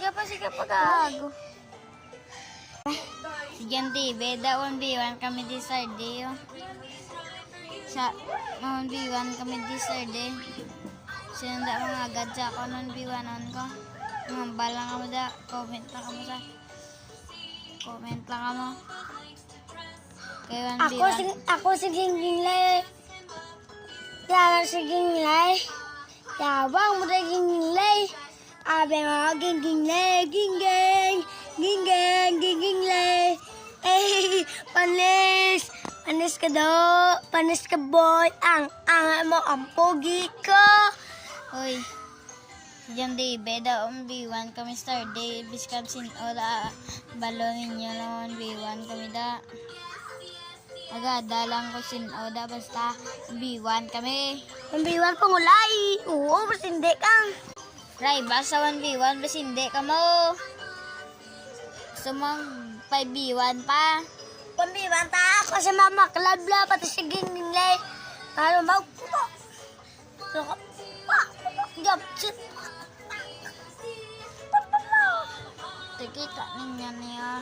Sige pa gago. Si Jan TV, da 1v1 kami di sarde. Sa 1v1 kami di sarde. Sinanda mga agad sa ako 1v1 ko. Mambal lang kamo da. Comment lang kamo sa. Comment lang kamo. Kay 1v1. Ako si Ginglay. Yara si Ginglay. Yabang mo na Ginglay. Abe mga Ginglay. Ginglay. Eh, panis. Panis ka daw. Panis ka boy. Ang mo ang pogi ko. Hoy. Si Jan TV, da 1v1 kami start day. Wisconsin ola. Balongin niya lang 1v1 kami da. Agada lang ko sin oda basta B1 kami. 1v1 pangulay. Oo, basta hindi kang. Ray, basta 1v1 basta hindi ka mo. Gusto mong 5v1 pa. 1v1 ta. Kasi mama klabla pati si Ginglay. Para magpupo. So, job shit. Tikita niya niya.